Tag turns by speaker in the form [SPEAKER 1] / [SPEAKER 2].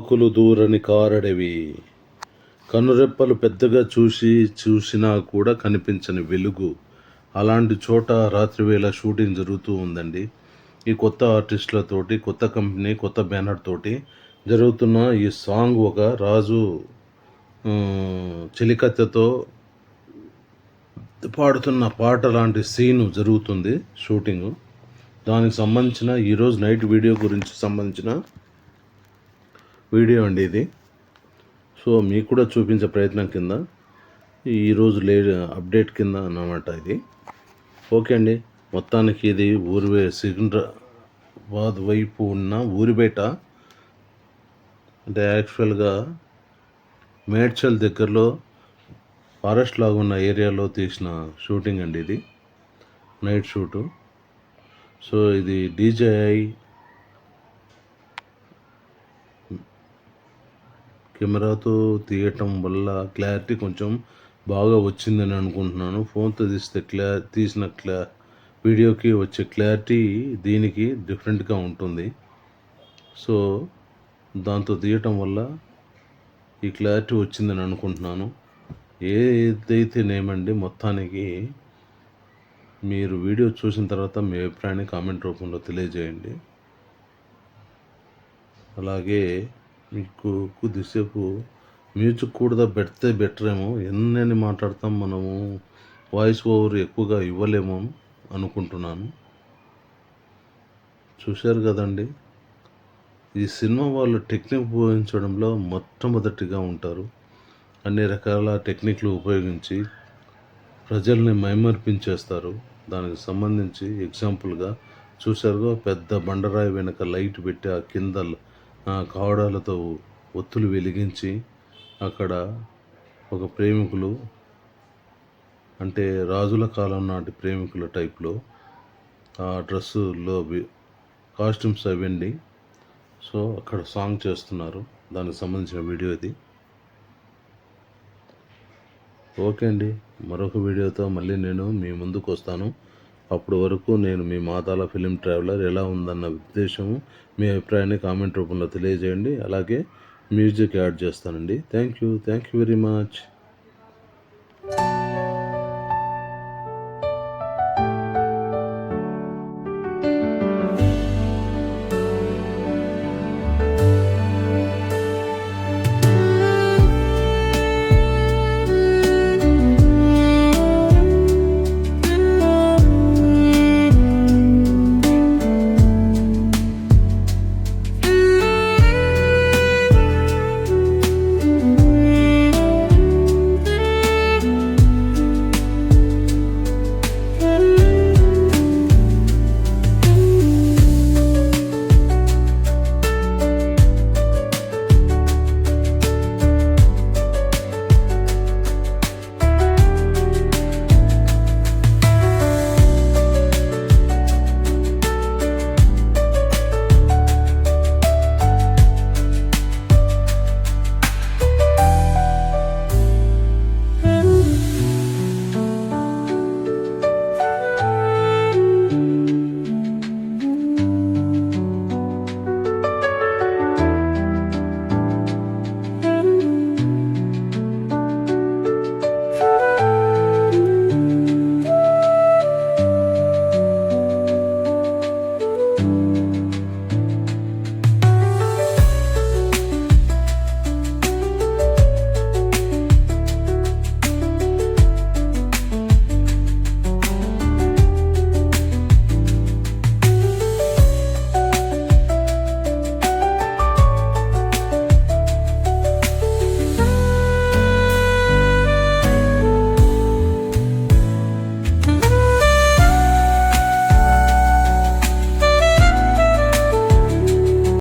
[SPEAKER 1] ఆకులు దూరని కారడవి, కనురెప్పలు పెద్దగా చూసినా కూడా కనిపించని వెలుగు. అలాంటి చోట రాత్రివేళ షూటింగ్ జరుగుతూ ఉందండి. ఈ కొత్త ఆర్టిస్టులతోటి, కొత్త కంపెనీ, కొత్త బ్యానర్ తోటి జరుగుతున్న ఈ సాంగ్ ఒక రాజు చెలికత్తెతో పాడుతున్న పాట లాంటి సీను జరుగుతుంది షూటింగు. దానికి సంబంధించిన ఈరోజు నైట్ వీడియో గురించి సంబంధించిన వీడియో అండి ఇది. సో మీకు కూడా చూపించే ప్రయత్నం కింద ఈరోజు అప్డేట్ కింద అన్నమాట ఇది. ఓకే అండి, మొత్తానికి ఇది సికింద్రాబాద్ వైపు ఉన్న ఊరి బయట, అంటే యాక్చువల్గా మేడ్చల్ దగ్గరలో ఫారెస్ట్ లాగా ఉన్న ఏరియాలో తీసిన షూటింగ్ అండి ఇది, నైట్ షూటు. సో ఇది DJI కెమెరాతో తీయటం వల్ల క్లారిటీ కొంచెం బాగా వచ్చిందని అనుకుంటున్నాను. ఫోన్తో తీసిన వీడియోకి వచ్చే క్లారిటీ దీనికి డిఫరెంట్గా ఉంటుంది. సో దాంతో తీయటం వల్ల ఈ క్లారిటీ వచ్చిందని అనుకుంటున్నాను. ఏదైతేనేమండి, మొత్తానికి మీరు వీడియో చూసిన తర్వాత మీ అభిప్రాయాన్ని కామెంట్ రూపంలో తెలియజేయండి. అలాగే మీకు కొద్దిసేపు మ్యూజిక్ కూడా పెడితే బెటర్ ఏమో. ఎన్నని మాట్లాడతాం మనము, వాయిస్ ఓవర్ ఎక్కువగా ఇవ్వలేమో అనుకుంటున్నాను. చూశారు కదండి, ఈ సినిమా వాళ్ళు టెక్నిక్ ఉపయోగించడంలో మొట్టమొదటిగా ఉంటారు. అన్ని రకాల టెక్నిక్లు ఉపయోగించి ప్రజల్ని మైమర్పించేస్తారు. దానికి సంబంధించి ఎగ్జాంపుల్గా చూశారుగా, పెద్ద బండరాయి వెనక లైట్ పెట్టి ఆ కింద కావడాలతో ఒత్తులు వెలిగించి అక్కడ ఒక ప్రేమికులు, అంటే రాజుల కాలం నాటి ప్రేమికుల టైప్లో ఆ డ్రెస్సులో కాస్ట్యూమ్స్ అవండి. సో అక్కడ సాంగ్ చేస్తున్నారు, దానికి సంబంధించిన వీడియో ఇది. ఓకే అండి, మరొక వీడియోతో మళ్ళీ నేను మీ ముందుకు వస్తాను. అప్పటి వరకు నేను మీ మాతాల ఫిలిం ట్రావెలర్. ఎలా ఉందన్న ఉద్దేశము, మీ అభిప్రాయాన్ని కామెంట్ రూపంలో తెలియజేయండి. అలాగే మ్యూజిక్ యాడ్ చేస్తానండి. Thank you very much.